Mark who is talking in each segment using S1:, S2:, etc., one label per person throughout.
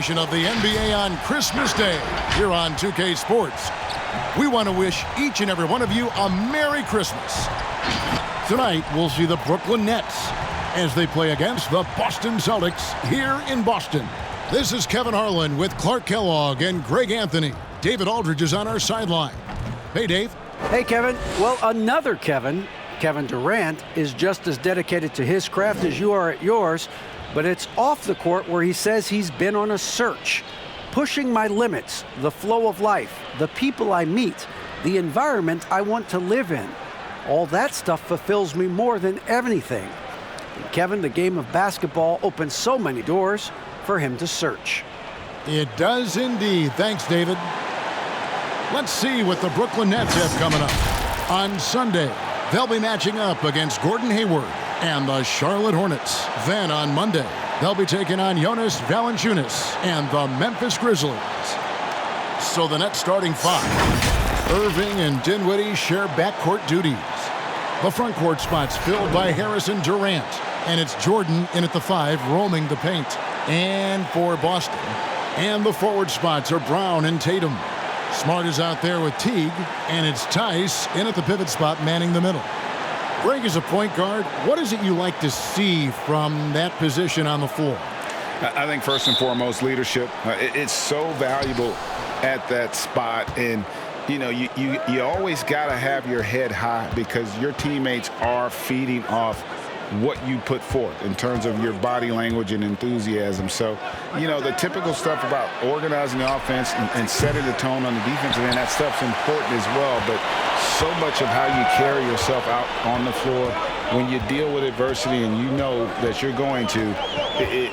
S1: Of the NBA on Christmas Day here on 2K Sports. We want to wish each and every one of you a Merry Christmas. Tonight, we'll see the Brooklyn Nets as they play against the Boston Celtics here in Boston. This is Kevin Harlan with Clark Kellogg and Greg Anthony. David Aldridge is on our sideline. Hey, Dave.
S2: Hey, Kevin. Well, another Kevin, Kevin Durant, is just as dedicated to his craft as you are at yours. But it's off the court where he says he's been on a search, pushing my limits, the flow of life, the people I meet, the environment I want to live in. All that stuff fulfills me more than anything. And Kevin, the game of basketball opens so many doors for him to search.
S1: It does indeed. Thanks, David. Let's see what the Brooklyn Nets have coming up. On Sunday, they'll be matching up against Gordon Hayward and the Charlotte Hornets. Then on Monday, they'll be taking on Jonas Valanciunas and the Memphis Grizzlies. So the Nets starting five. Irving and Dinwiddie share backcourt duties. The front court spots filled by Harris and Durant. And it's Jordan in at the 5 roaming the paint. And for Boston. And the forward spots are Brown and Tatum. Smart is out there with Teague. And it's Tice in at the pivot spot manning the middle. Greg, as a point guard, what is it you like to see from that position on the floor?
S3: I think first and foremost, leadership. It's so valuable at that spot. And, you know, you always got to have your head high because your teammates are feeding off what you put forth in terms of your body language and enthusiasm. So, you know, the typical stuff about organizing the offense and setting the tone on the defensive end, that stuff's important as well. But so much of how you carry yourself out on the floor when you deal with adversity and you know that you're going to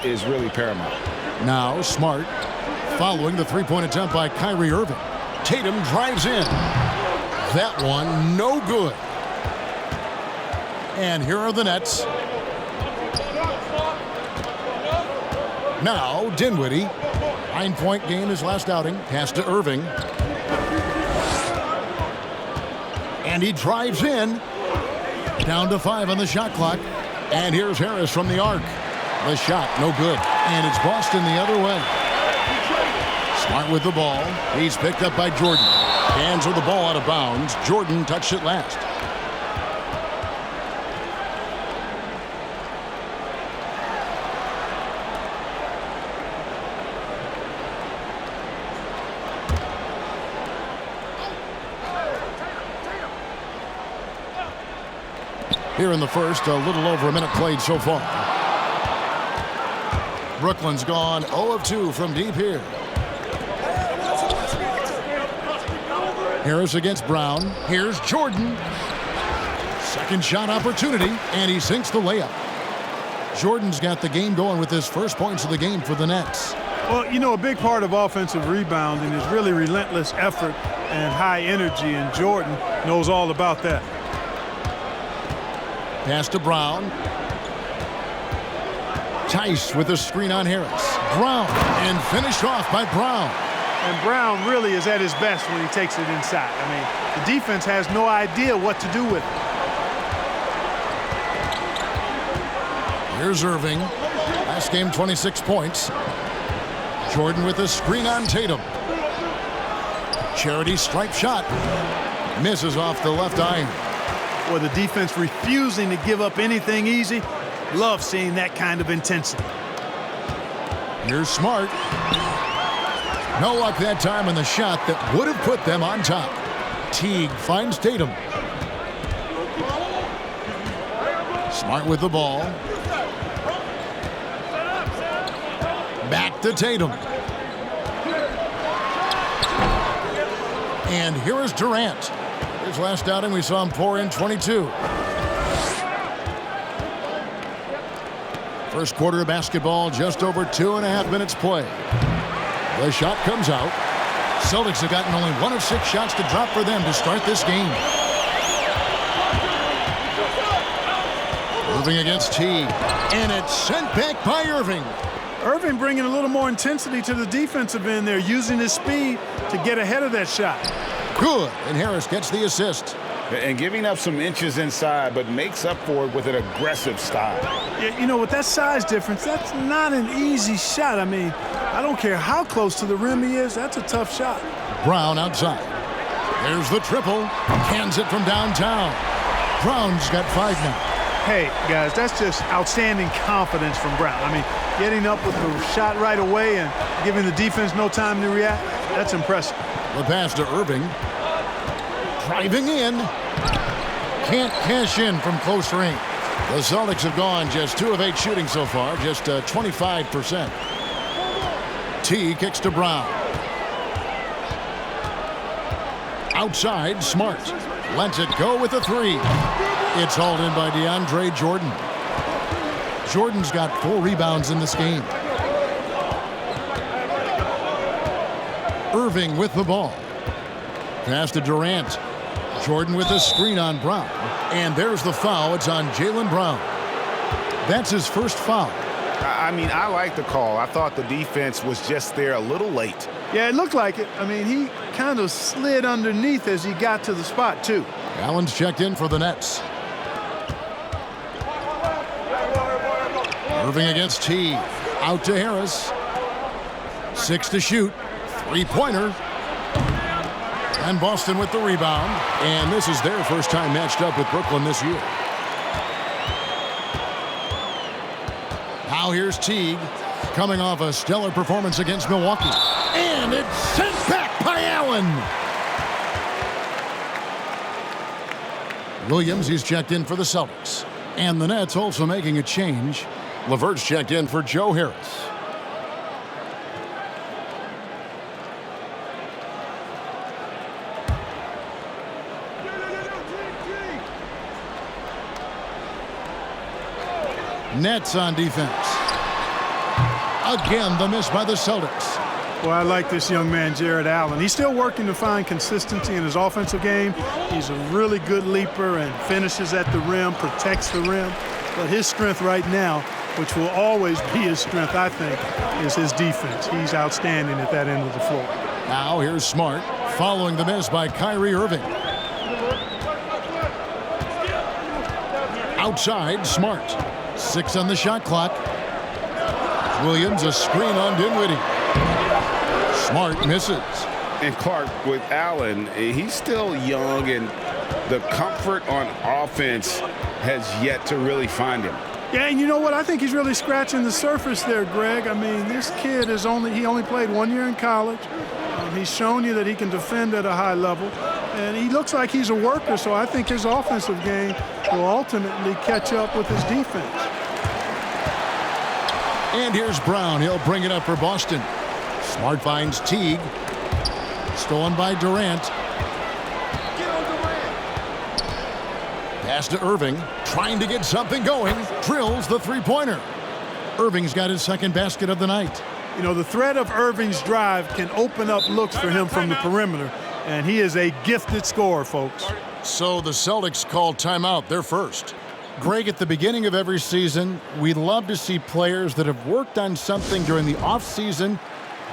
S3: is really paramount.
S1: Now Smart following the three-point attempt by Kyrie Irving. Tatum drives in. That one no good. And here are the Nets. Now Dinwiddie. 9-point game his last outing. Pass to Irving. And he drives in. Down to 5 on the shot clock. And here's Harris from the arc. The shot, no good. And it's Boston the other way. Smart with the ball. He's picked up by Jordan. Hands with the ball out of bounds. Jordan touched it last. Here in the first, a little over a minute played so far. Brooklyn's gone 0 of 2 from deep here. Harris against Brown. Here's Jordan. Second shot opportunity, and he sinks the layup. Jordan's got the game going with his first points of the game for the Nets.
S4: Well, you know, a big part of offensive rebounding is really relentless effort and high energy, and Jordan knows all about that.
S1: Pass to Brown. Tice with a screen on Harris. Brown, and finished off by Brown.
S4: And Brown really is at his best when he takes it inside. I mean, the defense has no idea what to do with it.
S1: Here's Irving. Last game, 26 points. Jordan with a screen on Tatum. Charity stripe shot. Misses off the left iron.
S4: Or the defense refusing to give up anything easy. Love seeing that kind of intensity.
S1: Here's Smart. No luck that time on the shot that would have put them on top. Teague finds Tatum. Smart with the ball. Back to Tatum. And here is Durant. His last outing, we saw him pour in 22. First quarter of basketball, just over 2.5 minutes play. The shot comes out. Celtics have gotten only 1 of 6 shots to drop for them to start this game. Irving against Teague. And it's sent back by Irving.
S4: Irving bringing a little more intensity to the defensive end there, using his speed to get ahead of that shot.
S1: Good, and Harris gets the assist.
S3: And giving up some inches inside, but makes up for it with an aggressive style.
S4: Yeah, you know, with that size difference, that's not an easy shot. I mean, I don't care how close to the rim he is. That's a tough shot.
S1: Brown outside. There's the triple. Cans it from downtown. Brown's got 5 now.
S4: Hey, guys, that's just outstanding confidence from Brown. I mean, getting up with the shot right away and giving the defense no time to react, that's impressive.
S1: The pass to Irving. Driving in. Can't cash in from close range. The Celtics have gone just 2 of 8 shooting so far, just 25%. T kicks to Brown. Outside, Smart. Lets it go with a 3. It's hauled in by DeAndre Jordan. Jordan's got 4 rebounds in this game. Irving with the ball. Pass to Durant. Jordan with a screen on Brown. And there's the foul. It's on Jaylen Brown. That's his first foul.
S3: I mean, I like the call. I thought the defense was just there a little late.
S4: Yeah, it looked like it. I mean, he kind of slid underneath as he got to the spot, too.
S1: Allen's checked in for the Nets. Irving against T. Out to Harris. 6 to shoot. 3-pointer. And Boston with the rebound. And this is their first time matched up with Brooklyn this year. Now here's Teague, coming off a stellar performance against Milwaukee. And it's sent back by Allen. Williams, he's checked in for the Celtics. And the Nets also making a change. LeVert's checked in for Joe Harris. Nets on defense. Again, the miss by the Celtics.
S4: Well, I like this young man, Jared Allen. He's still working to find consistency in his offensive game. He's a really good leaper and finishes at the rim, protects the rim. But his strength right now, which will always be his strength, I think, is his defense. He's outstanding at that end of the floor.
S1: Now here's Smart, following the miss by Kyrie Irving. Outside, Smart. 6 on the shot clock. Williams, a screen on Dinwiddie. Smart misses.
S3: And Clark, with Allen, he's still young, and the comfort on offense has yet to really find him.
S4: Yeah, and you know what? I think he's really scratching the surface there, Greg. I mean, this kid is he only played 1 year in college. He's shown you that he can defend at a high level. And he looks like he's a worker, so I think his offensive game will ultimately catch up with his defense.
S1: And here's Brown. He'll bring it up for Boston. Smart finds Teague. Stolen by Durant. Pass to Irving. Trying to get something going. Drills the 3-pointer. Irving's got his second basket of the night.
S4: You know, the threat of Irving's drive can open up looks for him from the perimeter. And he is a gifted scorer, folks.
S1: So the Celtics called timeout. They're first. Greg, at the beginning of every season, we love to see players that have worked on something during the offseason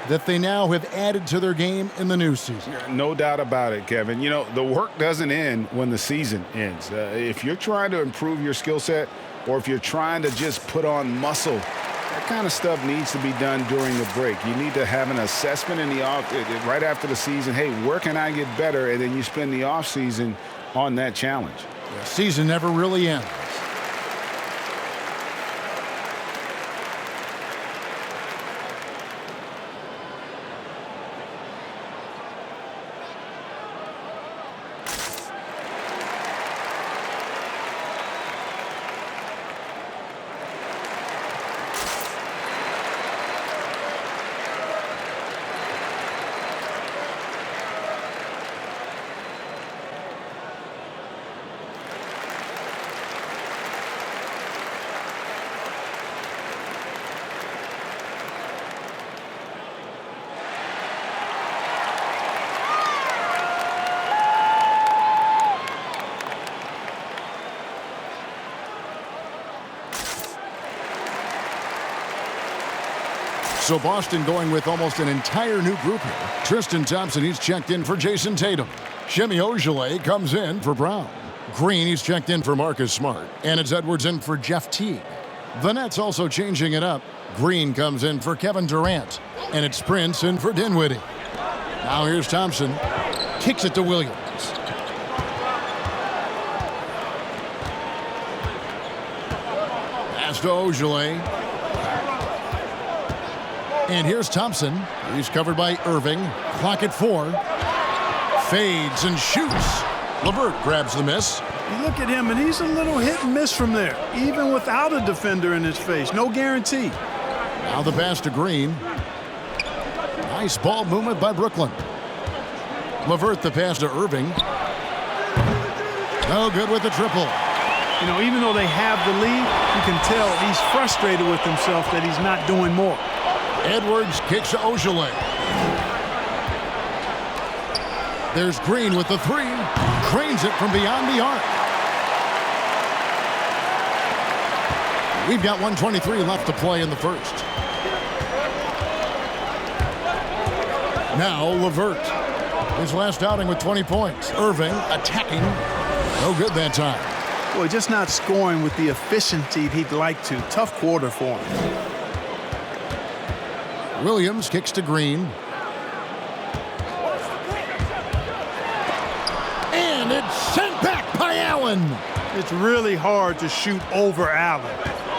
S1: that they now have added to their game in the new season.
S3: No doubt about it, Kevin. You know, the work doesn't end when the season ends. If you're trying to improve your skill set, or if you're trying to just put on muscle, that kind of stuff needs to be done during the break. You need to have an assessment in the right after the season. Hey, where can I get better? And then you spend the offseason on that challenge.
S1: The season never really ends. So Boston going with almost an entire new group here. Tristan Thompson, he's checked in for Jason Tatum. Shemi Ojeleye comes in for Brown. Green, he's checked in for Marcus Smart. And it's Edwards in for Jeff Teague. The Nets also changing it up. Green comes in for Kevin Durant. And it's Prince in for Dinwiddie. Now here's Thompson. Kicks it to Williams. Pass to Ojale. And here's Thompson. He's covered by Irving. Clock at 4. Fades and shoots. LeVert grabs the miss.
S4: You look at him, and he's a little hit and miss from there, even without a defender in his face. No guarantee.
S1: Now the pass to Green. Nice ball movement by Brooklyn. LeVert the pass to Irving. No good with the triple.
S4: You know, even though they have the lead, you can tell he's frustrated with himself that he's not doing more.
S1: Edwards kicks to Ojale. There's Green with the 3. Drains it from beyond the arc. We've got 1:23 left to play in the first. Now LeVert. His last outing with 20 points. Irving attacking. No good that time.
S4: Boy, just not scoring with the efficiency he'd like to. Tough quarter for him.
S1: Williams kicks to Green. And it's sent back by Allen.
S4: It's really hard to shoot over Allen,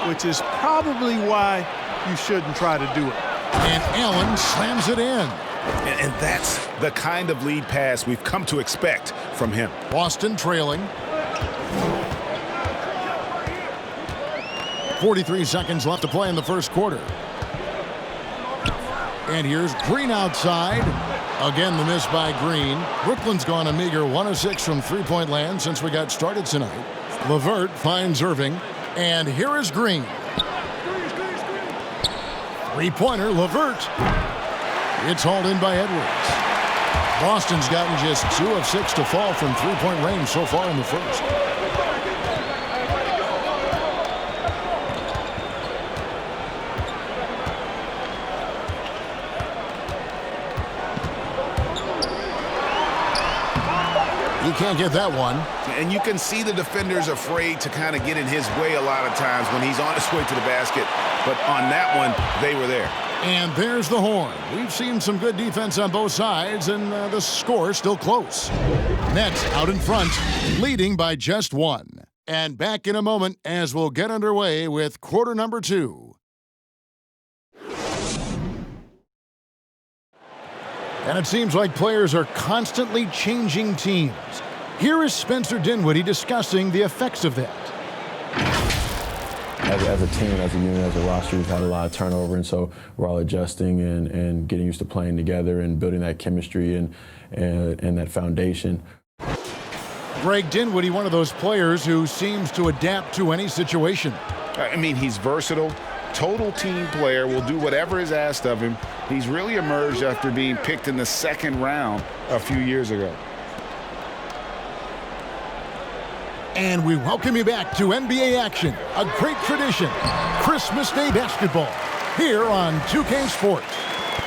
S4: which is probably why you shouldn't try to do it.
S1: And Allen slams it in.
S3: And that's the kind of lead pass we've come to expect from him.
S1: Boston trailing. 43 seconds left to play in the first quarter. And here's Green outside. Again, the miss by Green. Brooklyn's gone a meager 1 of 6 from three-point land since we got started tonight. LeVert finds Irving. And here is Green. Three-pointer, LeVert. It's hauled in by Edwards. Boston's gotten just 2 of 6 to fall from three-point range so far in the first. He can't get that one.
S3: And you can see the defenders afraid to kind of get in his way a lot of times when he's on his way to the basket. But on that one, they were there.
S1: And there's the horn. We've seen some good defense on both sides, and the score is still close. Nets out in front, leading by just 1. And back in a moment as we'll get underway with quarter number 2. And it seems like players are constantly changing teams. Here is Spencer Dinwiddie discussing the effects of that.
S5: As a team, as a unit, as a roster, we've had a lot of turnover, and so we're all adjusting and getting used to playing together and building that chemistry and that foundation.
S1: Greg Dinwiddie, one of those players who seems to adapt to any situation.
S3: I mean, he's versatile, total team player, will do whatever is asked of him. He's really emerged after being picked in the second round a few years ago.
S1: And we welcome you back to NBA action, a great tradition, Christmas Day basketball, here on 2K Sports.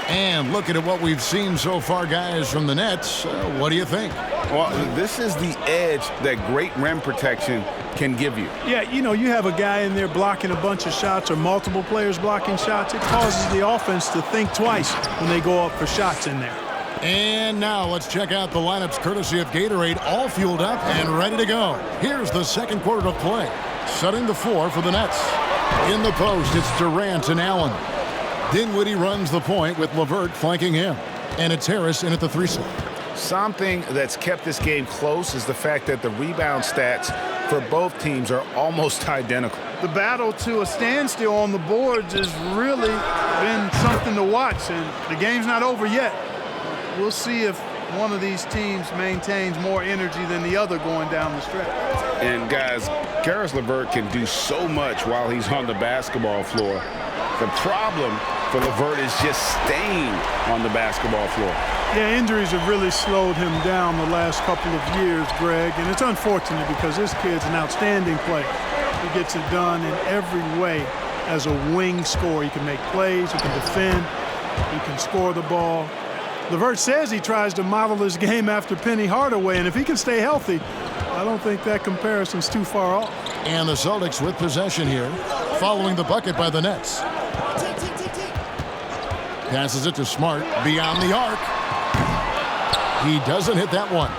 S1: And looking at what we've seen so far, guys, from the Nets, what do you think?
S3: Well, this is the edge that great rim protection can give you.
S4: Yeah, you know, you have a guy in there blocking a bunch of shots or multiple players blocking shots. It causes the offense to think twice when they go up for shots in there.
S1: And now let's check out the lineups courtesy of Gatorade, all fueled up and ready to go. Here's the second quarter of play. Setting the floor for the Nets. In the post, it's Durant and Allen. Dinwiddie runs the point with LeVert flanking him. And it's Harris in at the 3 slot.
S3: Something that's kept this game close is the fact that the rebound stats for both teams are almost identical.
S4: The battle to a standstill on the boards has really been something to watch, and the game's not over yet. We'll see if one of these teams maintains more energy than the other going down the stretch.
S3: And guys, Karis LeVert can do so much while he's on the basketball floor. The problem for LeVert is just staying on the basketball floor.
S4: Yeah, injuries have really slowed him down the last couple of years, Greg, and it's unfortunate because this kid's an outstanding player. He gets it done in every way as a wing scorer. He can make plays, he can defend, he can score the ball. LeVert says he tries to model his game after Penny Hardaway, and if he can stay healthy, I don't think that comparison's too far off.
S1: And the Celtics with possession here, following the bucket by the Nets. Passes it to Smart beyond the arc. He doesn't hit that one.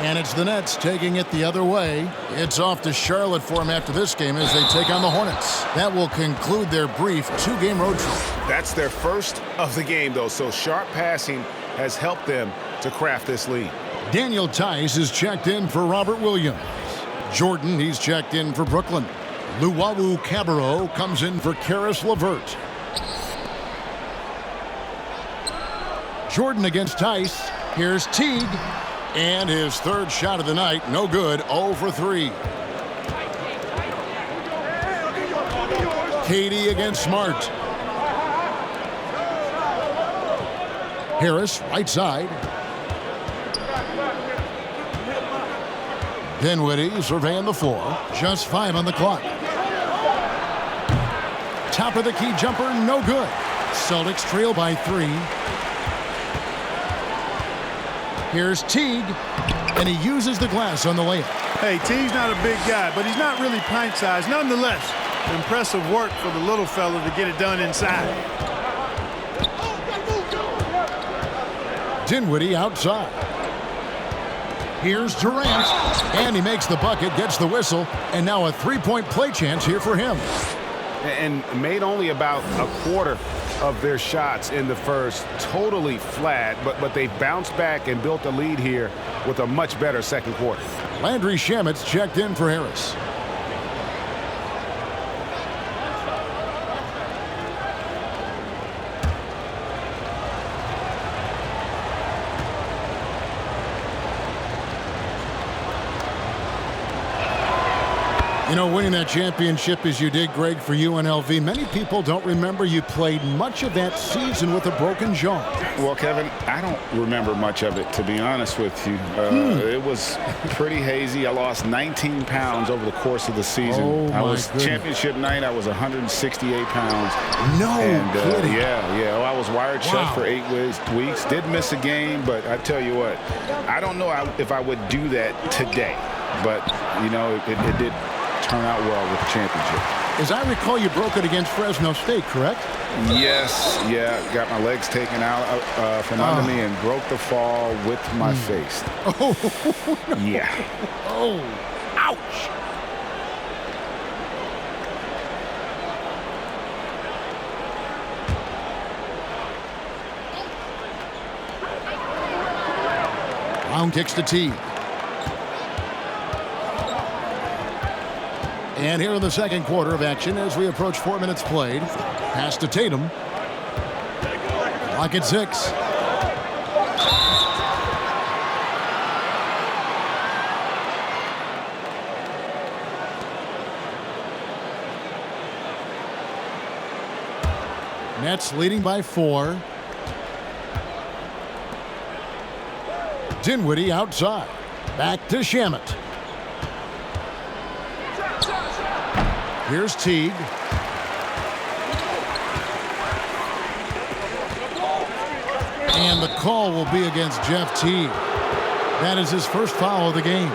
S1: And it's the Nets taking it the other way. It's off to Charlotte for them after this game as they take on the Hornets. That will conclude their brief 2-game road trip.
S3: That's their first of the game, though, so sharp passing has helped them to craft this lead.
S1: Daniel Tice is checked in for Robert Williams. Jordan, he's checked in for Brooklyn. Luwawu Cabarro comes in for Karis LeVert. Jordan against Tice. Here's Teague. And his third shot of the night, no good, 0 for 3. Katie against Smart. Harris, right side. Dinwiddie surveying the floor. Just 5 on the clock. Top of the key jumper, no good. Celtics trail by 3. Here's Teague, and he uses the glass on the layup.
S4: Hey, Teague's not a big guy, but he's not really pint-sized. Nonetheless, impressive work for the little fella to get it done inside.
S1: Dinwiddie outside. Here's Durant, and he makes the bucket, gets the whistle, and now a three-point play chance here for him.
S3: And made only about a quarter of their shots in the first, totally flat, but they bounced back and built a lead here with a much better second quarter.
S1: Landry Shamit's checked in for Harris. You know, winning that championship as you did, Greg, for UNLV, many people don't remember you played much of that season with a broken jaw.
S3: Well, Kevin, I don't remember much of it, to be honest with you. It was pretty hazy. I lost 19 pounds over the course of the season.
S1: Oh,
S3: I was
S1: goodness.
S3: championship night, I was 168 pounds.
S1: No kidding.
S3: Yeah. Well, I was wired shut for 8 weeks. Did miss a game, but I tell you what, I don't know if I would do that today. But, you know, it did turn out well with the championship.
S1: As I recall, you broke it against Fresno State, correct?
S3: Yes, yeah. Got my legs taken out from under me and broke the fall with my face.
S1: Oh, no.
S3: Yeah.
S1: Oh, ouch. Brown kicks to Teague. And here in the second quarter of action as we approach 4 minutes played. Pass to Tatum. Clock at 6. Nets leading by 4. Dinwiddie outside. Back to Shamet. Here's Teague. And the call will be against Jeff Teague. That is his first foul of the game.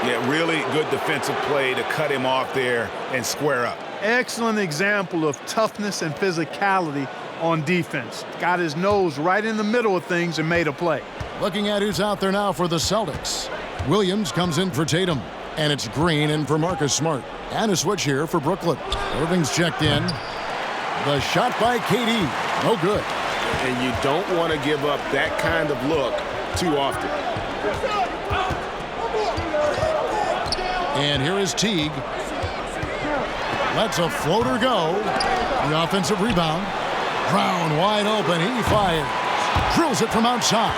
S3: Yeah, really good defensive play to cut him off there and square up.
S4: Excellent example of toughness and physicality on defense. Got his nose right in the middle of things and made a play.
S1: Looking at who's out there now for the Celtics. Williams comes in for Tatum. And it's Green in for Marcus Smart. And a switch here for Brooklyn. Irving's checked in. The shot by KD. No good.
S3: And you don't want to give up that kind of look too often.
S1: And here is Teague. Lets a floater go. The offensive rebound. Brown wide open. He fires. Drills it from outside.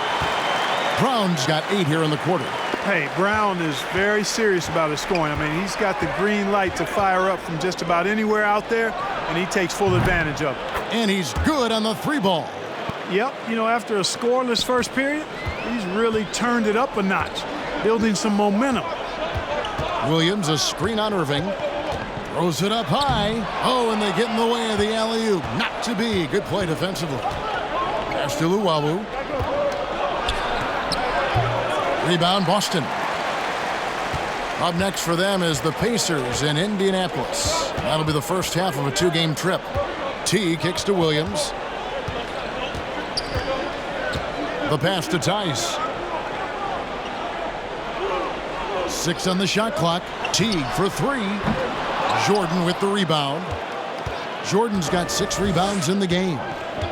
S1: Brown's got 8 here in the quarter.
S4: Hey, Brown is very serious about his scoring. I mean, he's got the green light to fire up from just about anywhere out there, and he takes full advantage of it.
S1: And he's good on the 3-ball.
S4: Yep, you know, after a scoreless first period, he's really turned it up a notch, building some momentum.
S1: Williams, a screen on Irving. Throws it up high. Oh, and they get in the way of the alley-oop. Not to be. Good play defensively. Pass to Luwawu. Rebound, Boston. Up next for them is the Pacers in Indianapolis. That'll be the first half of a 2-game trip. T kicks to Williams. The pass to Tice. 6 on the shot clock. Teague for 3. Jordan with the rebound. Jordan's got 6 rebounds in the game.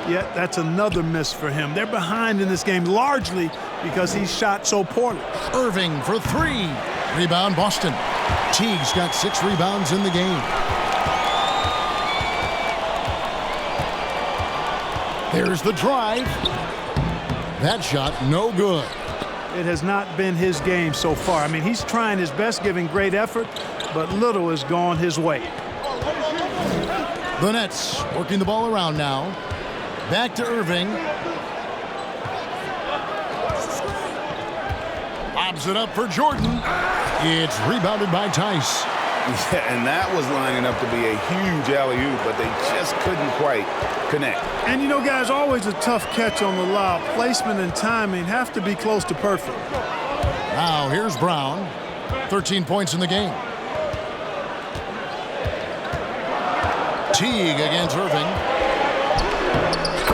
S4: Yeah, that's another miss for him. They're behind in this game largely because he shot so poorly.
S1: Irving for 3. Rebound Boston. Teague's got 6 rebounds in the game. There's the drive. That shot no good.
S4: It has not been his game so far. I mean, he's trying his best, giving great effort, but little has gone his way.
S1: The Nets working the ball around now. Back to Irving. Lobs it up for Jordan. It's rebounded by Tice.
S3: Yeah, and that was lining up to be a huge alley-oop, but they just couldn't quite connect.
S4: And, you know, guys, always a tough catch on the lob. Placement and timing have to be close to perfect.
S1: Now here's Brown. 13 points in the game. Teague against Irving.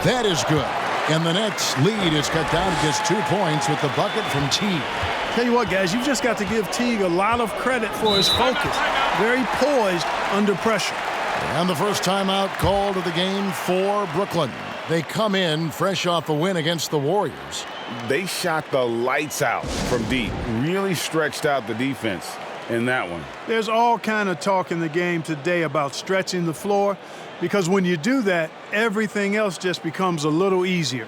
S1: That is good. And the Nets lead is cut down to just 2 points with the bucket from Teague.
S4: Tell you what, guys, you've just got to give Teague a lot of credit for his focus. Very poised under pressure.
S1: And the first timeout called of the game for Brooklyn. They come in fresh off a win against the Warriors.
S3: They shot the lights out from deep. Really stretched out the defense in that one.
S4: There's all kind of talk in the game today about stretching the floor because when you do that, everything else just becomes a little easier.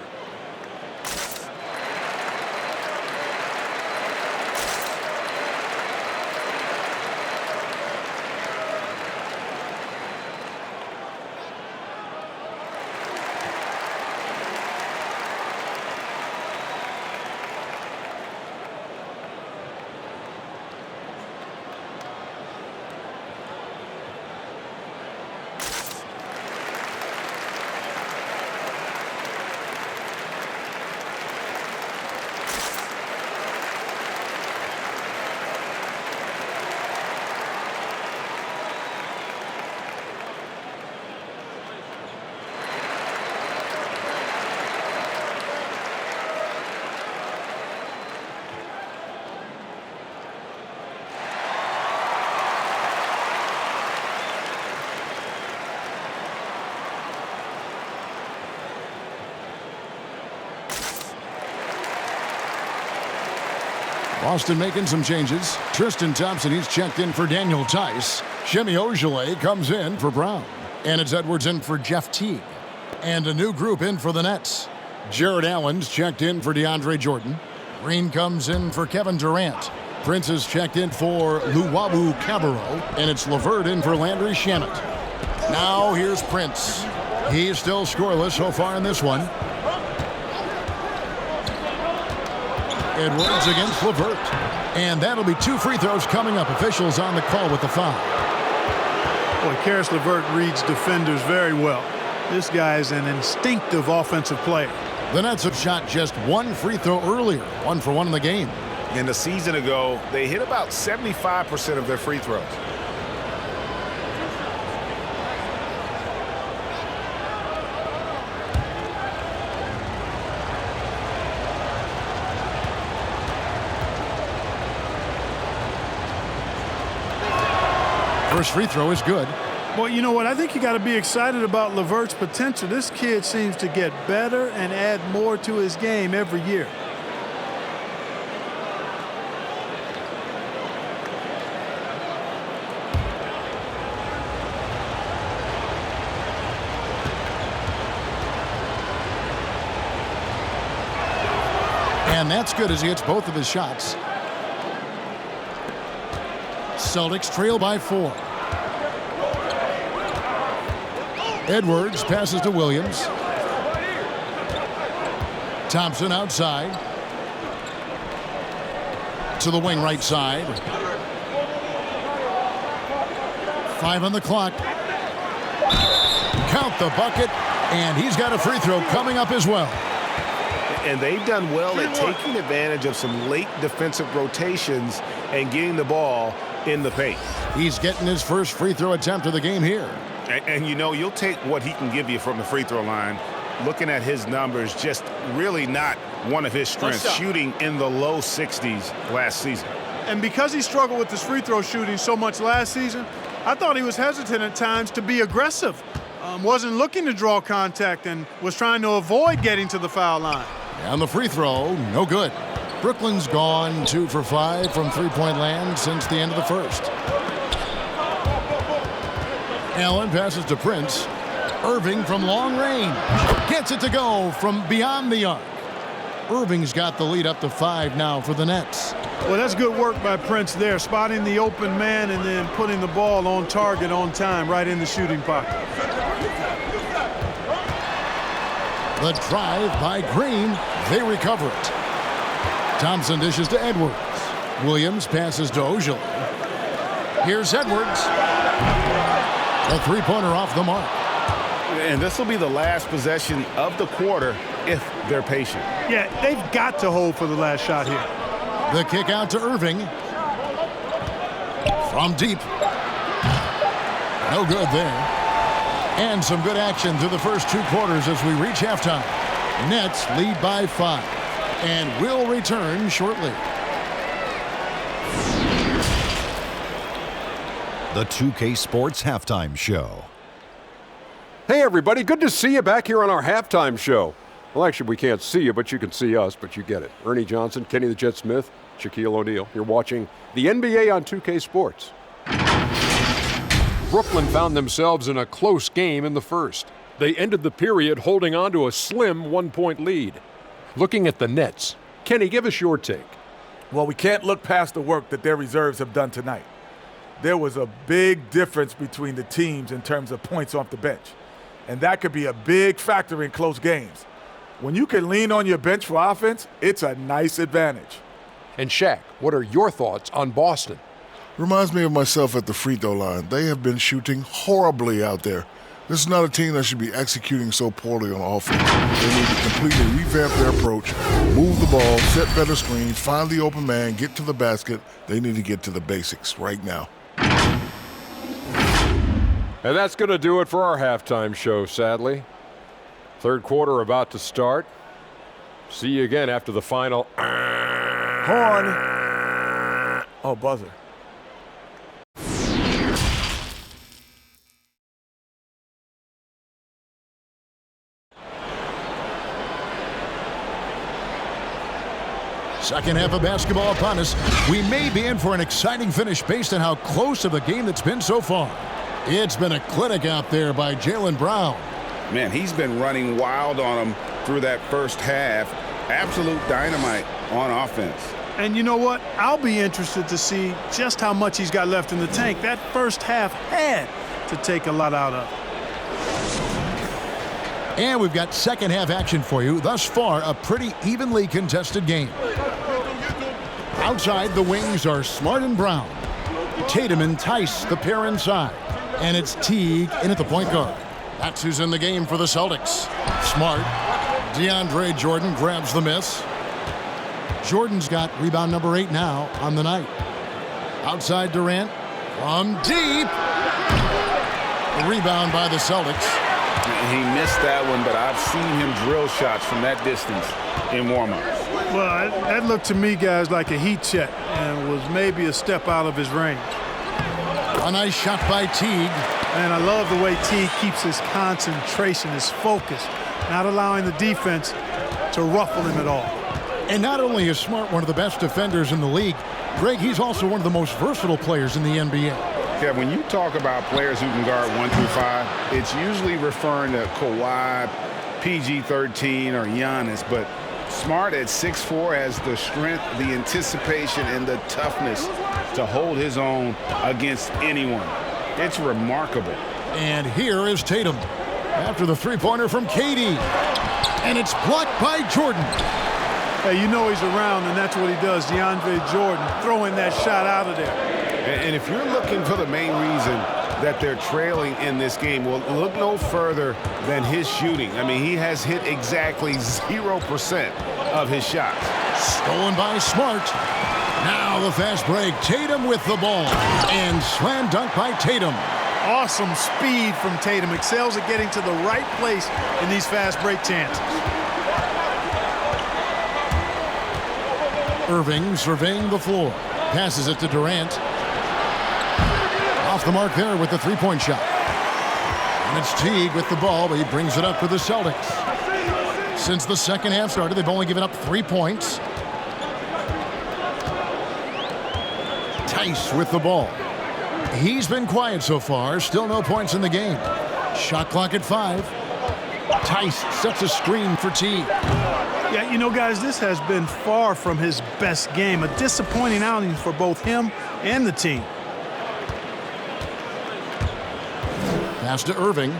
S1: Boston making some changes. Tristan Thompson, he's checked in for Daniel Tice. Shemi Ojeleye comes in for Brown. And it's Edwards in for Jeff Teague. And a new group in for the Nets. Jared Allen's checked in for DeAndre Jordan. Green comes in for Kevin Durant. Prince is checked in for Luwawu Cabarro. And it's LeVert in for Landry Shamet. Now here's Prince. He's still scoreless so far in this one. Edwards against LeVert. And that'll be 2 free throws coming up. Officials on the call with the foul.
S4: Boy, Karis LeVert reads defenders very well. This guy is an instinctive offensive player.
S1: The Nets have shot just 1 free throw earlier. 1 for 1 in the game.
S3: And a season ago, they hit about 75% of their free throws.
S1: First free throw is good.
S4: Well, you know what? I think you got to be excited about LeVert's potential. This kid seems to get better and add more to his game every year.
S1: And that's good as he hits both of his shots. Celtics trail by 4. Edwards passes to Williams. Thompson outside. To the wing right side. 5 on the clock. Count the bucket. And he's got a free throw coming up as well.
S3: And they've done well at taking advantage of some late defensive rotations and getting the ball in the paint.
S1: He's getting his first free throw attempt of the game here.
S3: And you know, you'll take what he can give you from the free throw line looking at his numbers, just really not one of his strengths, shooting in the low 60s last season.
S4: And because he struggled with his free throw shooting so much last season, I thought he was hesitant at times to be aggressive. Wasn't looking to draw contact and was trying to avoid getting to the foul line.
S1: And the free throw, no good. Brooklyn's gone 2 for 5 from three-point land since the end of the first. Allen passes to Prince. Irving from long range. Gets it to go from beyond the arc. Irving's got the lead up to 5 now for the Nets.
S4: Well, that's good work by Prince there, spotting the open man and then putting the ball on target on time right in the shooting pocket.
S1: The drive by Green. They recover it. Thompson dishes to Edwards. Williams passes to Ojale. Here's Edwards. A three-pointer off the mark.
S3: And this will be the last possession of the quarter if they're patient.
S4: Yeah, they've got to hold for the last shot here.
S1: The kick out to Irving. From deep. No good there. And some good action through the first 2 quarters as we reach halftime. Nets lead by 5 and will return shortly.
S6: The 2K Sports Halftime Show.
S7: Hey everybody, good to see you back here on our halftime show. Well, actually, we can't see you, but you can see us, but you get it. Ernie Johnson, Kenny the Jet Smith, Shaquille O'Neal. You're watching the NBA on 2K Sports. Brooklyn found themselves in a close game in the first. They ended the period holding on to a slim 1-point lead. Looking at the Nets, Kenny, give us your take.
S8: Well, we can't look past the work that their reserves have done tonight. There was a big difference between the teams in terms of points off the bench, and that could be a big factor in close games. When you can lean on your bench for offense, it's a nice advantage.
S7: And Shaq, what are your thoughts on Boston?
S9: Reminds me of myself at the free throw line. They have been shooting horribly out there. This is not a team that should be executing so poorly on offense. They need to completely revamp their approach, move the ball, set better screens, find the open man, get to the basket. They need to get to the basics right now.
S7: And that's going to do it for our halftime show, sadly. Third quarter about to start. See you again after the final.
S8: Horn. Oh, buzzer.
S1: Second half of basketball upon us. We may be in for an exciting finish based on how close of a game that's been so far. It's been a clinic out there by Jaylen Brown.
S3: Man, he's been running wild on them through that first half. Absolute dynamite on offense.
S4: And you know what? I'll be interested to see just how much he's got left in the tank. That first half had to take a lot out of.
S1: And we've got second half action for you. Thus far, a pretty evenly contested game. Outside, the wings are Smart and Brown. Tatum and Tice, the pair inside. And it's Teague in at the point guard. That's who's in the game for the Celtics. Smart. DeAndre Jordan grabs the miss. Jordan's got rebound number 8 now on the night. Outside Durant. From deep. A rebound by the Celtics.
S3: He missed that one, but I've seen him drill shots from that distance in warm-ups.
S4: Well, that looked to me, guys, like a heat check and was maybe a step out of his range.
S1: A nice shot by Teague.
S4: And I love the way Teague keeps his concentration, his focus, not allowing the defense to ruffle him at all.
S1: And not only is Smart one of the best defenders in the league, Greg, he's also one of the most versatile players in the NBA.
S3: Yeah, when you talk about players who can guard 1 through 5, it's usually referring to Kawhi, PG-13, or Giannis, but Smart at 6'4" has the strength, the anticipation, and the toughness to hold his own against anyone. It's remarkable.
S1: And here is Tatum after the three-pointer from KD. And it's blocked by Jordan.
S4: Hey, you know he's around, and that's what he does. DeAndre Jordan throwing that shot out of there.
S3: And if you're looking for the main reason that they're trailing in this game, well, look no further than his shooting. I mean, he has hit exactly 0% of his shots.
S1: Stolen by Smart. Now the fast break. Tatum with the ball. And slam dunk by Tatum.
S4: Awesome speed from Tatum. Excels at getting to the right place in these fast break chances.
S1: Irving surveying the floor. Passes it to Durant. Off the mark there with the three-point shot. And it's Teague with the ball, but he brings it up for the Celtics. Since the second half started, they've only given up 3 points. Tice with the ball. He's been quiet so far. Still no points in the game. Shot clock at 5. Tice sets a screen for Teague.
S4: Yeah, you know, guys, this has been far from his best game. A disappointing outing for both him and the team.
S1: Pass to Irving.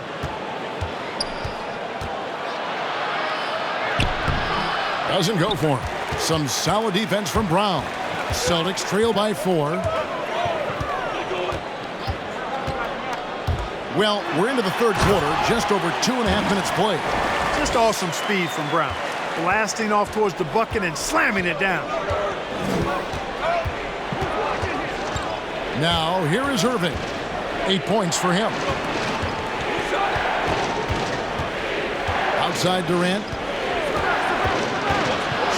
S1: Doesn't go for him. Some solid defense from Brown. Celtics trail by 4. Well, we're into the third quarter, just over 2.5 minutes played.
S4: Just awesome speed from Brown. Blasting off towards the bucket and slamming it down.
S1: Now, here is Irving. 8 points for him. Outside Durant.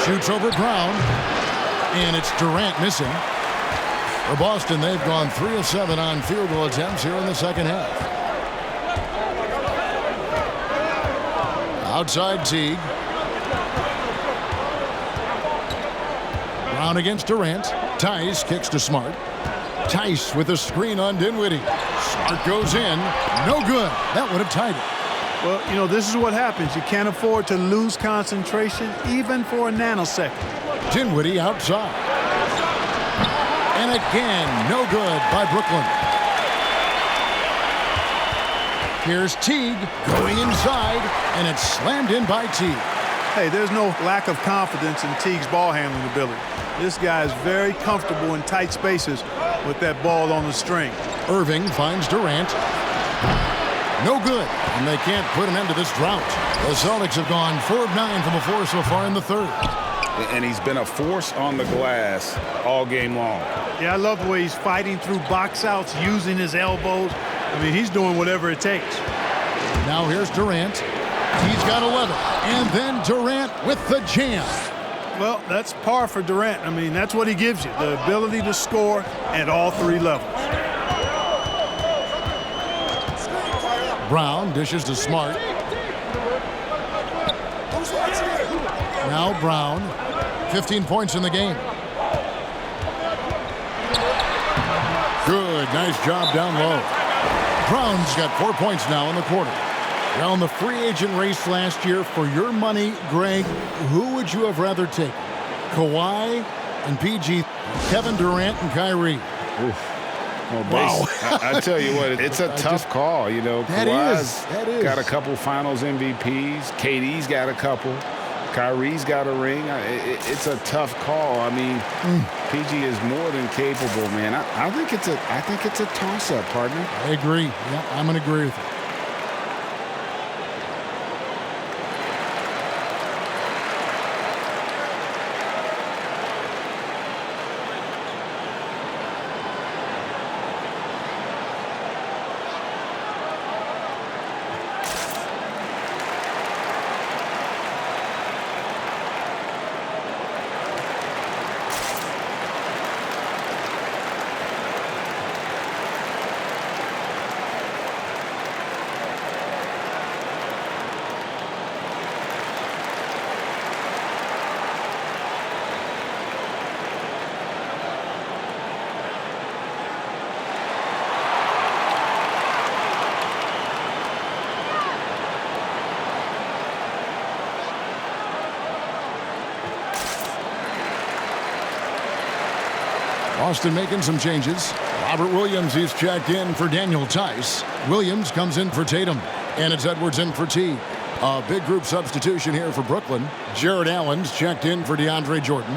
S1: Shoots over Brown. And it's Durant missing. For Boston, they've gone 3 of 7 on field goal attempts here in the second half. Outside Teague. Brown against Durant. Tice kicks to Smart. Tice with a screen on Dinwiddie. Smart goes in. No good. That would have tied it.
S4: Well, you know, this is what happens. You can't afford to lose concentration even for a nanosecond.
S1: Dinwiddie outside. And again, no good by Brooklyn. Here's Teague going inside, and it's slammed in by Teague.
S4: Hey, there's no lack of confidence in Teague's ball handling ability. This guy is very comfortable in tight spaces with that ball on the string.
S1: Irving finds Durant. No good, and they can't put an end to this drought. The Celtics have gone 4 of 9 from the floor so far in the third.
S3: And he's been a force on the glass all game long.
S4: Yeah, I love the way he's fighting through box outs, using his elbows. I mean, he's doing whatever it takes.
S1: Now here's Durant. He's got 11. And then Durant with the jam.
S4: Well, that's par for Durant. I mean, that's what he gives you, the ability to score at all 3 levels.
S1: Brown dishes to Smart. Now Brown, 15 points in the game. Good, nice job down low. Brown's got 4 points now in the quarter. Now in the free agent race last year, for your money, Greg, who would you have rather taken? Kawhi and PG, Kevin Durant and Kyrie.
S3: Oof. Well,
S1: Wow.
S3: I tell you what, it's a tough call. You know,
S1: That
S3: Kawhi's
S1: is.
S3: got a couple Finals MVPs. KD's got a couple. Kyrie's got a ring. It's a tough call. I mean, PG is more than capable, man. I think it's a toss-up, partner.
S1: I agree. Yeah, I'm going to agree with you. Boston making some changes. Robert Williams is checked in for Daniel Tice. Williams comes in for Tatum. And it's Edwards in for Teague. A big group substitution here for Brooklyn. Jared Allen's checked in for DeAndre Jordan.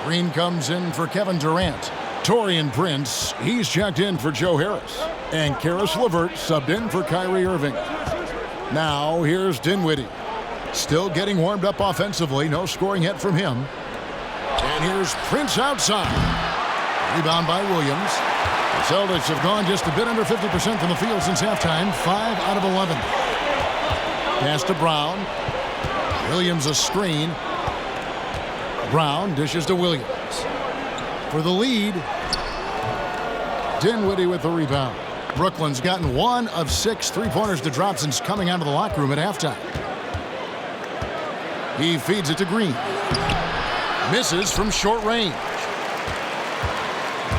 S1: Green comes in for Kevin Durant. Taurean Prince, he's checked in for Joe Harris. And Karis LeVert subbed in for Kyrie Irving. Now here's Dinwiddie. Still getting warmed up offensively. No scoring yet from him. And here's Prince outside. Rebound by Williams. Celtics have gone just a bit under 50% from the field since halftime. 5 out of 11. Pass to Brown. Williams a screen. Brown dishes to Williams. For the lead, Dinwiddie with the rebound. Brooklyn's gotten 1 of 6 three-pointers to drop since coming out of the locker room at halftime. He feeds it to Green. Misses from short range.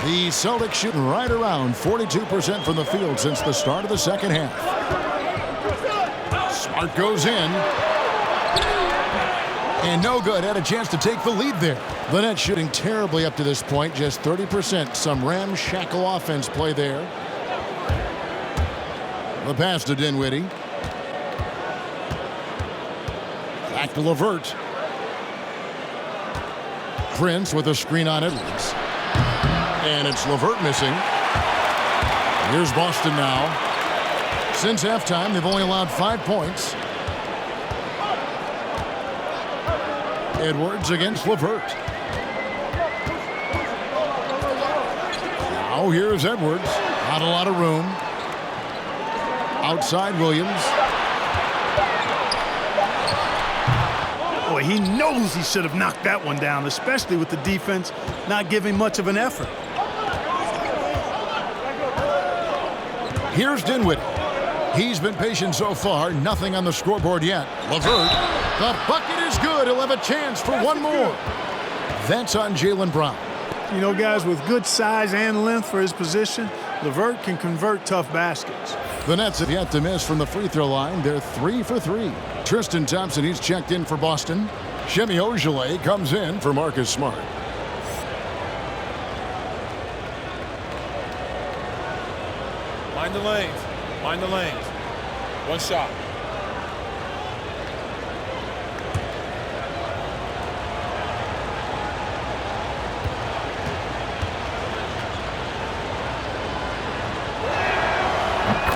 S1: The Celtics shooting right around 42% from the field since the start of the second half. Smart goes in. And no good. Had a chance to take the lead there. The Nets shooting terribly up to this point. Just 30%. Some ramshackle offense play there. The pass to Dinwiddie. Back to LeVert. Prince with a screen on Edwards. And it's LeVert missing. Here's Boston now. Since halftime, they've only allowed 5 points. Edwards against LeVert. Now here's Edwards. Not a lot of room. Outside Williams.
S4: Boy, he knows he should have knocked that one down, especially with the defense not giving much of an effort.
S1: Here's Dinwiddie. He's been patient so far. Nothing on the scoreboard yet. LeVert. The bucket is good. He'll have a chance for one more. That's on Jaylen Brown.
S4: You know, guys, with good size and length for his position, LeVert can convert tough baskets.
S1: The Nets have yet to miss from the free throw line. They're 3 for 3. Tristan Thompson, he's checked in for Boston. Shemi Ojeleye comes in for Marcus Smart.
S10: Mind the lanes. Mind the lanes. One shot.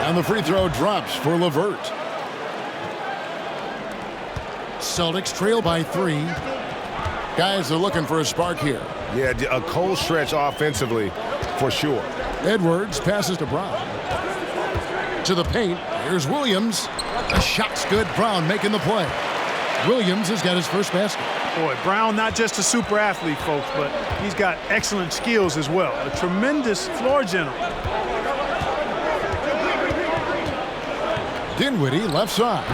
S1: And the free throw drops for LeVert. Celtics trail by 3. Guys are looking for a spark here.
S3: Yeah, a cold stretch offensively for sure.
S1: Edwards passes to Brown. To the paint. Here's Williams. The shot's good. Brown making the play. Williams has got his first basket.
S4: Boy, Brown not just a super athlete, folks, but he's got excellent skills as well. A tremendous floor general.
S1: Dinwiddie left side.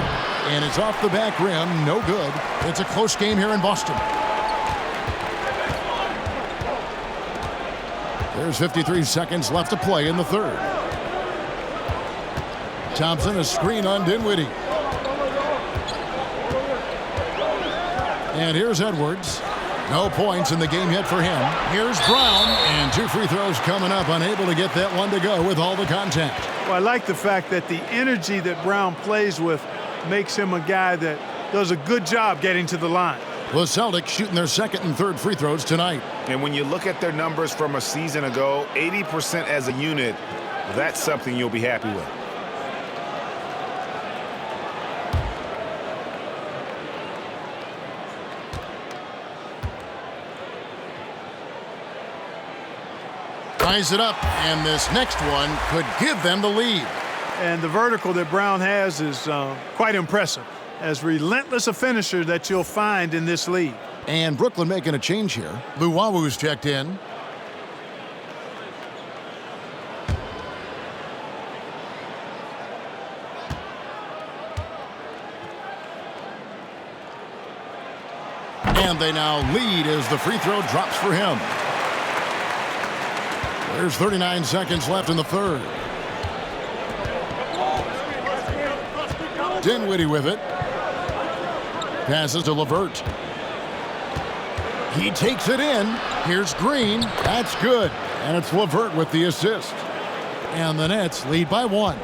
S1: And it's off the back rim. No good. It's a close game here in Boston. There's 53 seconds left to play in the third. Thompson, a screen on Dinwiddie. And here's Edwards. No points in the game yet for him. Here's Brown. And 2 free throws coming up. Unable to get that one to go with all the contact.
S4: Well, I like the fact that the energy that Brown plays with makes him a guy that does a good job getting to the line.
S1: The Celtics shooting their second and third free throws tonight.
S3: And when you look at their numbers from a season ago, 80% as a unit, that's something you'll be happy with.
S1: Ties it up, and this next one could give them the lead.
S4: And the vertical that Brown has is quite impressive. As relentless a finisher that you'll find in this league.
S1: And Brooklyn making a change here. Luwawu's checked in. And they now lead as the free throw drops for him. There's 39 seconds left in the third. Dinwiddie with it. Passes to LeVert. He takes it in. Here's Green. That's good. And it's LeVert with the assist. And the Nets lead by 1.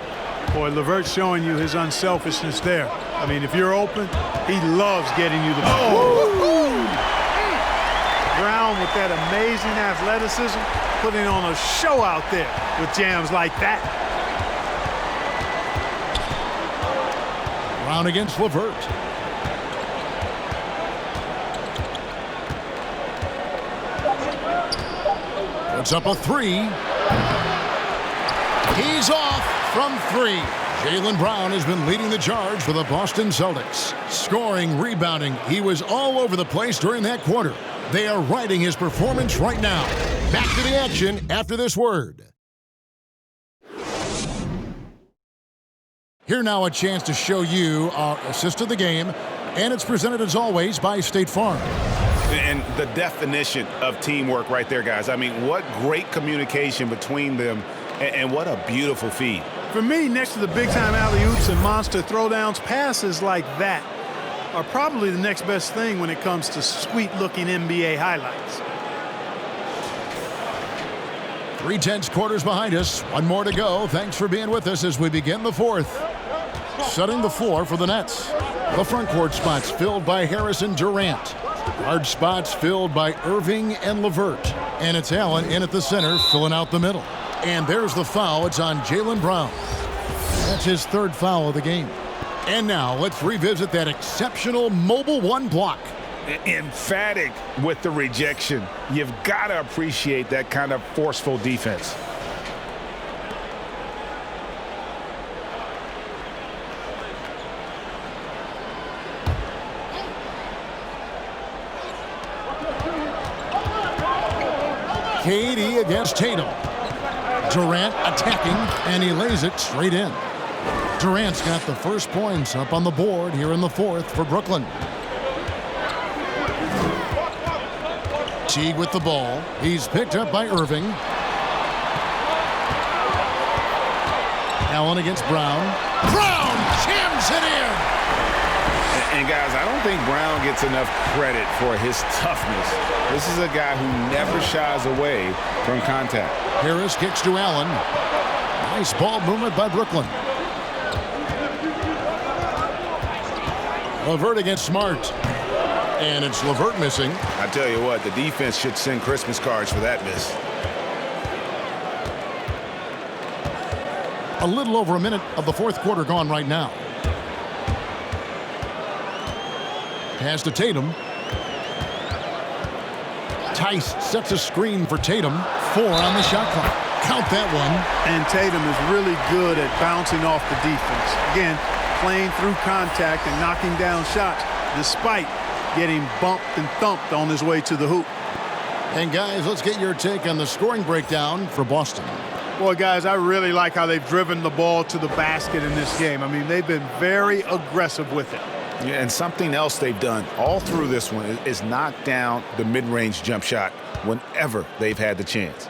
S4: Boy, LeVert showing you his unselfishness there. I mean, if you're open, he loves getting you the ball. Oh. Brown with that amazing athleticism, putting on a show out there with jams like that.
S1: Brown against LeVert. Puts up a 3. He's off from 3. Jaylen Brown has been leading the charge for the Boston Celtics. Scoring, rebounding, he was all over the place during that quarter. They are riding his performance right now. Back to the action after this word. Here now a chance to show you our assist of the game, and it's presented as always by State Farm.
S3: And the definition of teamwork right there, guys. I mean, what great communication between them, and what a beautiful feed.
S4: For me, next to the big-time alley-oops and monster throwdowns, passes like that are probably the next best thing when it comes to sweet-looking NBA highlights.
S1: 3/10 quarters behind us. One more to go. Thanks for being with us as we begin the fourth. Setting the floor for the Nets. The front court spots filled by Harris and Durant. Guard spots filled by Irving and LeVert. And it's Allen in at the center, filling out the middle. And there's the foul. It's on Jaylen Brown. That's his 3rd foul of the game. And now let's revisit that exceptional mobile 1 block.
S3: Emphatic with the rejection. You've got to appreciate that kind of forceful defense.
S1: KD against Tatum. Durant attacking, and he lays it straight in. Durant's got the first points up on the board here in the 4th for Brooklyn. Teague with the ball. He's picked up by Irving. Allen against Brown. Brown jams it in!
S3: And guys, I don't think Brown gets enough credit for his toughness. This is a guy who never shies away from contact.
S1: Harris kicks to Allen. Nice ball movement by Brooklyn. LeVert against Smart. And it's LeVert missing.
S3: I tell you what, the defense should send Christmas cards for that miss.
S1: A little over a minute of the 4th quarter gone right now. Pass to Tatum. Tice sets a screen for Tatum. 4 on the shot clock. Count that one.
S4: And Tatum is really good at bouncing off the defense. Again, playing through contact and knocking down shots despite getting bumped and thumped on his way to the hoop.
S1: And guys, let's get your take on the scoring breakdown for Boston.
S4: Boy, guys, I really like how they've driven the ball to the basket in this game. I mean, they've been very aggressive with it.
S3: Yeah, and something else they've done all through this one is knock down the mid-range jump shot whenever they've had the chance.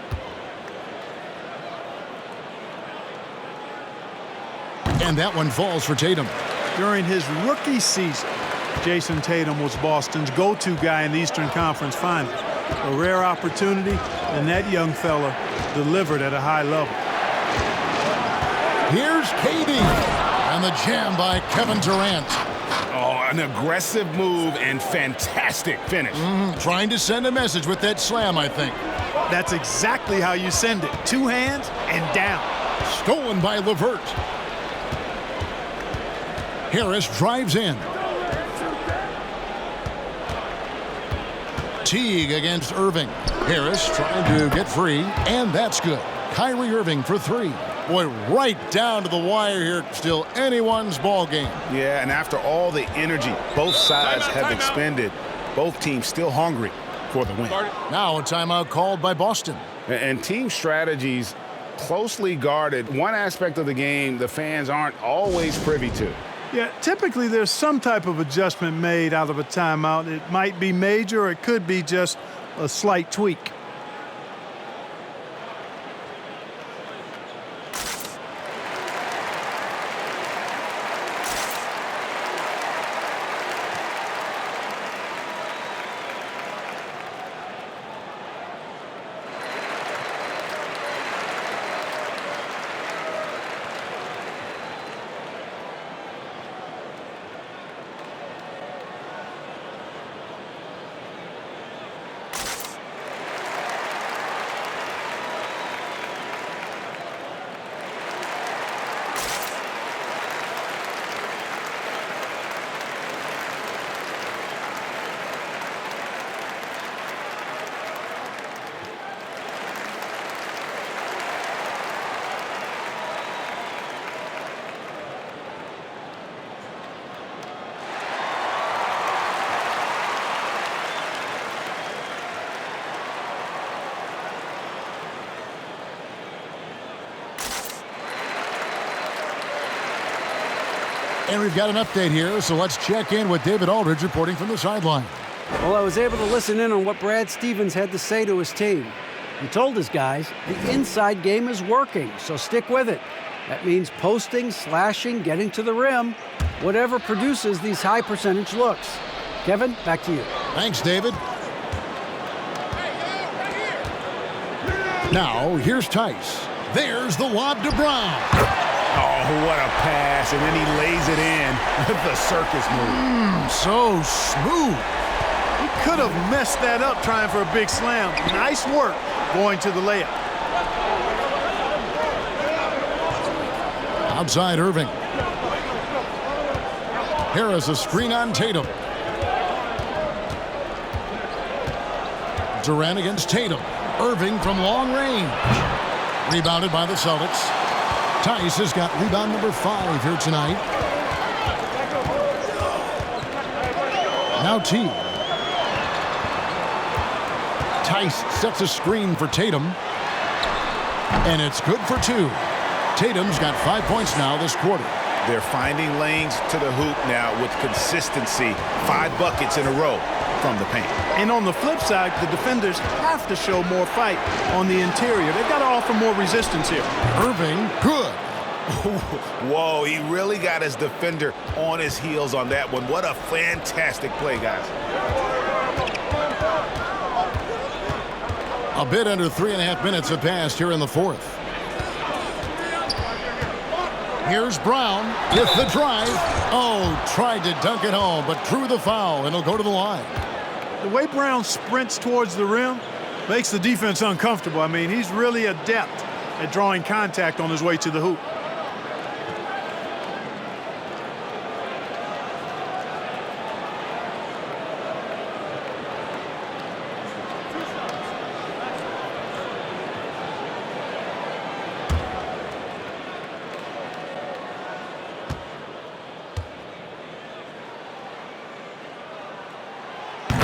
S1: And that one falls for Tatum.
S4: During his rookie season, Jason Tatum was Boston's go-to guy in the Eastern Conference Finals. A rare opportunity, and that young fella delivered at a high level.
S1: Here's KD. And the jam by Kevin Durant.
S3: Oh, an aggressive move and fantastic finish.
S1: Trying to send a message with that slam, I think.
S4: That's exactly how you send it. 2 hands and down.
S1: Stolen by LeVert. Harris drives in. Teague against Irving. Harris trying to get free, and that's good. Kyrie Irving for 3. Boy, right down to the wire here. Still anyone's ball game.
S3: Yeah, and after all the energy both sides have expended, both teams still hungry for the win.
S1: Now a timeout called by Boston.
S3: And team strategies closely guarded. One aspect of the game the fans aren't always privy to.
S4: Yeah, typically there's some type of adjustment made out of a timeout. It might be major, or it could be just a slight tweak.
S1: And we've got an update here, so let's check in with David Aldridge reporting from the sideline.
S2: Well, I was able to listen in on what Brad Stevens had to say to his team. He told his guys the inside game is working, so stick with it. That means posting, slashing, getting to the rim, whatever produces these high percentage looks. Kevin, back to you.
S1: Thanks, David. Now, here's Tice. There's the lob to Brown.
S3: Oh, what a pass, and then he lays it in with the circus move.
S1: So smooth.
S4: He could have messed that up trying for a big slam. Nice work going to the layup.
S1: Outside Irving. Harris a screen on Tatum. Durant against Tatum. Irving from long range. Rebounded by the Celtics. Tice has got rebound number 5 here tonight. Now T. Tice sets a screen for Tatum. And it's good for 2. Tatum's got 5 points now this quarter.
S3: They're finding lanes to the hoop now with consistency. 5 buckets in a row from the paint.
S4: And on the flip side, the defenders have to show more fight on the interior. They've got to offer more resistance here.
S1: Irving, good.
S3: Whoa, he really got his defender on his heels on that one. What a fantastic play, guys.
S1: A bit under 3.5 minutes have passed here in the fourth. Here's Brown with the drive. Oh, tried to dunk it home, but drew the foul, and he'll go to the line.
S4: The way Brown sprints towards the rim makes the defense uncomfortable. I mean, he's really adept at drawing contact on his way to the hoop.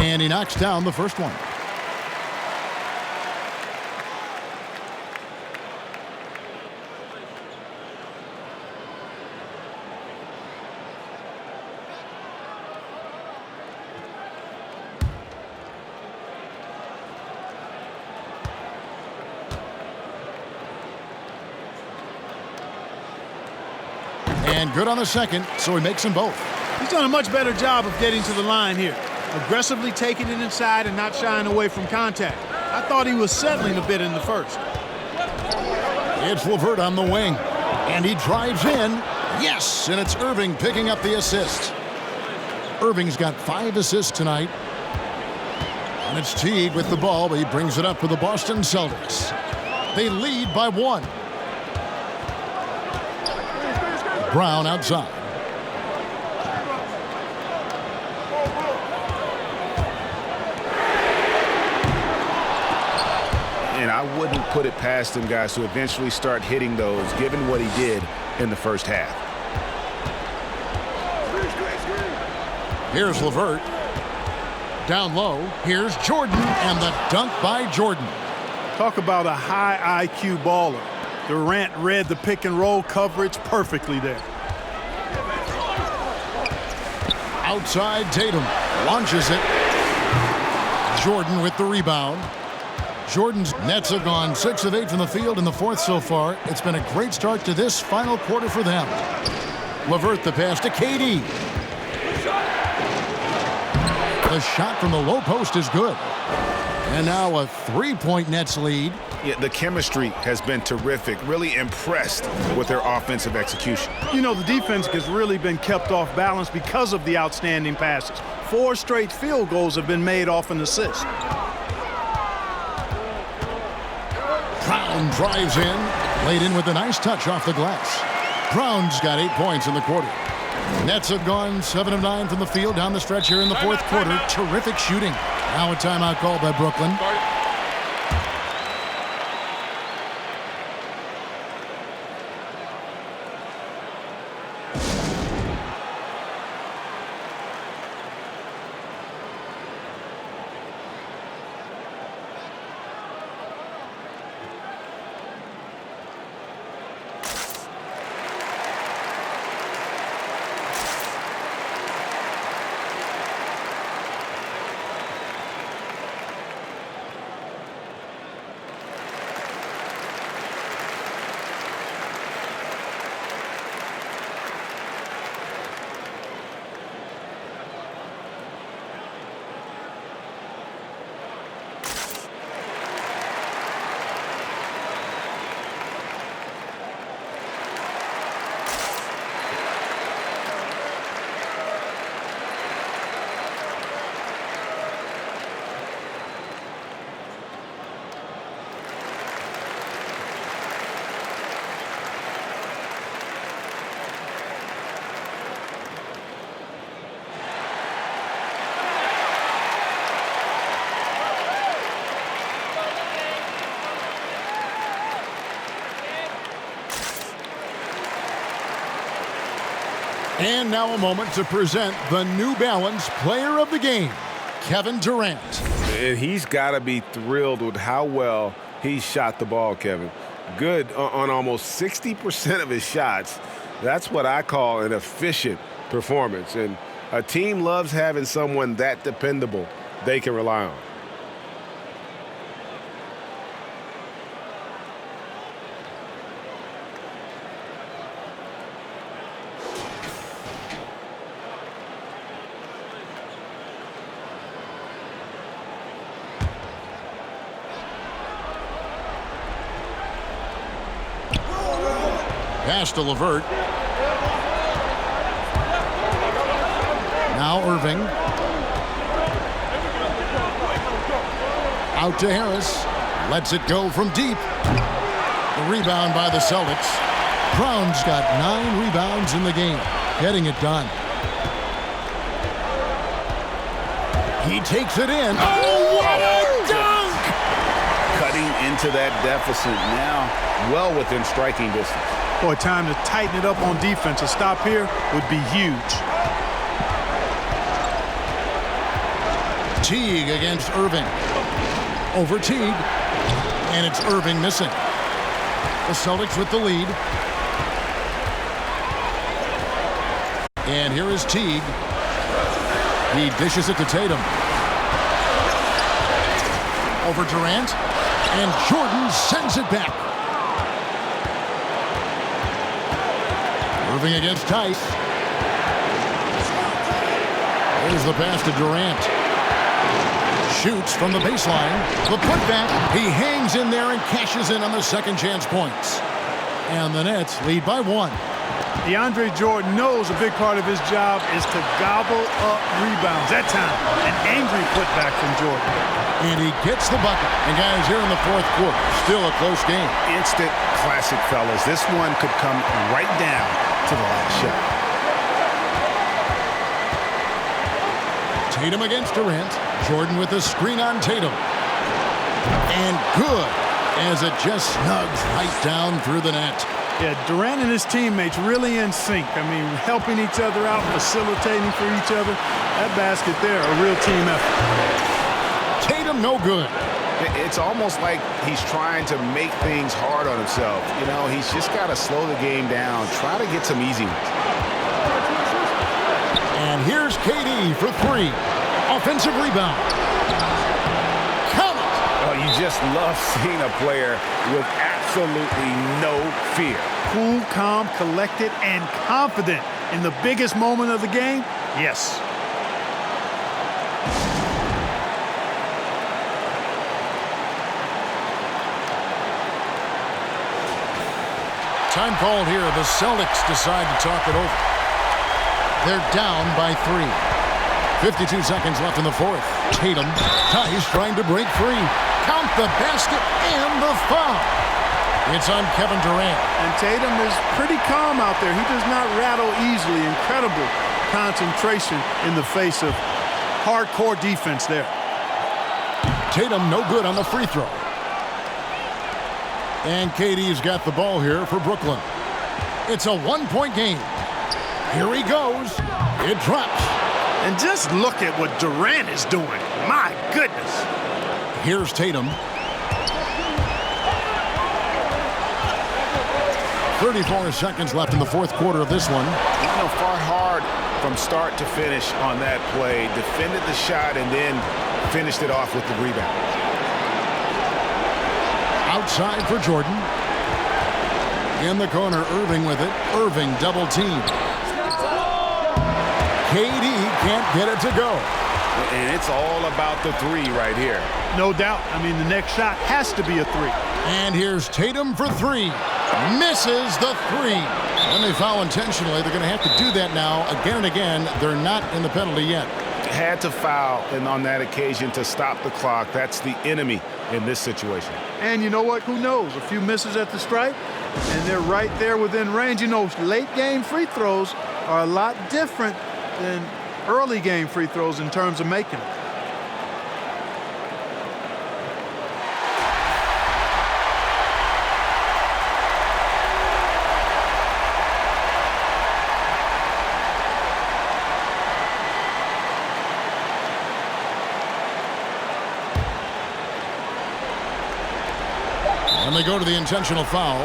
S1: And he knocks down the first one. And good on the second, so he makes them both.
S4: He's done a much better job of getting to the line here. Aggressively taking it inside and not shying away from contact. I thought he was settling a bit in the first.
S1: It's LeVert on the wing. And he drives in. Yes! And it's Irving picking up the assist. Irving's got 5 assists tonight. And it's Teague with the ball, but he brings it up for the Boston Celtics. They lead by 1. Brown outside.
S3: And I wouldn't put it past him, guys, to eventually start hitting those, given what he did in the first half.
S1: Here's LeVert. Down low. Here's Jordan, and the dunk by Jordan.
S4: Talk about a high IQ baller. Durant read the pick and roll coverage perfectly there.
S1: Outside Tatum. Launches it. Jordan with the rebound. Jordan's Nets have gone 6 of 8 from the field in the fourth so far. It's been a great start to this final quarter for them. LeVert the pass to KD. The shot from the low post is good. And now a 3-point Nets lead.
S3: Yeah, the chemistry has been terrific. Really impressed with their offensive execution.
S4: You know, the defense has really been kept off balance because of the outstanding passes. 4 straight field goals have been made off an assist.
S1: Brown drives in, laid in with a nice touch off the glass. Brown's got 8 points in the quarter. Nets have gone 7 of 9 from the field down the stretch here in the fourth quarter. Terrific shooting. Now a timeout called by Brooklyn. And now a moment to present the New Balance Player of the Game, Kevin Durant.
S3: And he's got to be thrilled with how well he shot the ball, Kevin. Good on almost 60% of his shots. That's what I call an efficient performance. And a team loves having someone that dependable they can rely on.
S1: Pass to LeVert. Now Irving. Out to Harris. Lets it go from deep. The rebound by the Celtics. Brown's got 9 rebounds in the game. Getting it done. He takes it in. Oh, what a dunk!
S3: Cutting into that deficit now, well within striking distance.
S4: Boy, time to tighten it up on defense. A stop here would be huge.
S1: Teague against Irving. Over Teague. And it's Irving missing. The Celtics with the lead. And here is Teague. He dishes it to Tatum. Over Durant. And Jordan sends it back. Irving against Tice. There's the pass to Durant. Shoots from the baseline. The putback. He hangs in there and cashes in on the second chance points. And the Nets lead by 1.
S4: DeAndre Jordan knows a big part of his job is to gobble up rebounds. That time, an angry putback from Jordan.
S1: And he gets the bucket. And guys, here in the fourth quarter, still a close game.
S3: Instant classic, fellas. This one could come right down to the last shot.
S1: Tatum against Durant. Jordan with a screen on Tatum. And good, as it just snugs right down through the net.
S4: Yeah, Durant and his teammates really in sync. I mean, helping each other out, facilitating for each other. That basket there, a real team effort.
S1: Tatum, no good.
S3: It's almost like he's trying to make things hard on himself. You know, he's just got to slow the game down, try to get some easy ones.
S1: And here's KD for 3. Offensive rebound. Count it.
S3: Oh, you just love seeing a player with absolutely no fear.
S4: Cool, calm, collected, and confident in the biggest moment of the game? Yes.
S1: Time called here. The Celtics decide to talk it over. They're down by 3. 52 seconds left in the fourth. Tatum, Tice trying to break free. Count the basket and the foul. It's on Kevin Durant.
S4: And Tatum is pretty calm out there. He does not rattle easily. Incredible concentration in the face of hardcore defense there.
S1: Tatum no good on the free throw. And KD's got the ball here for Brooklyn. It's a 1-point game. Here he goes. It drops.
S4: And just look at what Durant is doing. My goodness.
S1: Here's Tatum. 34 seconds left in the fourth quarter of this one.
S3: You know, fought hard from start to finish on that play. Defended the shot and then finished it off with the rebound.
S1: Outside for Jordan. In the corner, Irving with it. Irving double team. KD can't get it to go.
S3: And it's all about the 3 right here.
S4: No doubt. I mean, the next shot has to be a 3.
S1: And here's Tatum for 3. Misses the 3. When they foul intentionally, they're going to have to do that now again and again. They're not in the penalty yet.
S3: Had to foul and on that occasion to stop the clock. That's the enemy in this situation.
S4: And you know what? Who knows? A few misses at the stripe, and they're right there within range. You know, late game free throws are a lot different than early game free throws in terms of making them.
S1: And they go to the intentional foul.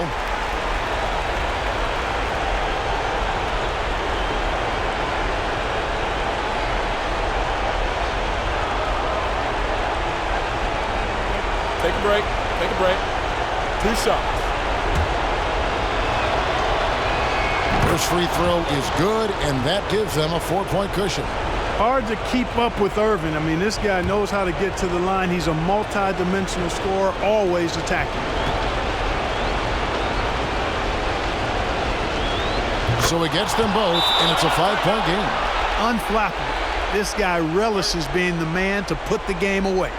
S10: Take a break. Take a break. 2 shots.
S1: First free throw is good, and that gives them a 4-point cushion.
S4: Hard to keep up with Irvin. I mean, this guy knows how to get to the line. He's a multi-dimensional scorer, always attacking.
S1: So he gets them both, and it's a 5-point game.
S4: Unflappable. This guy relishes being the man to put the game away.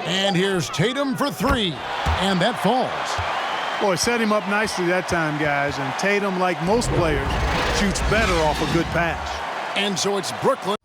S1: And here's Tatum for 3, and that falls.
S4: Boy, set him up nicely that time, guys. And Tatum, like most players, shoots better off a good pass.
S1: And so it's Brooklyn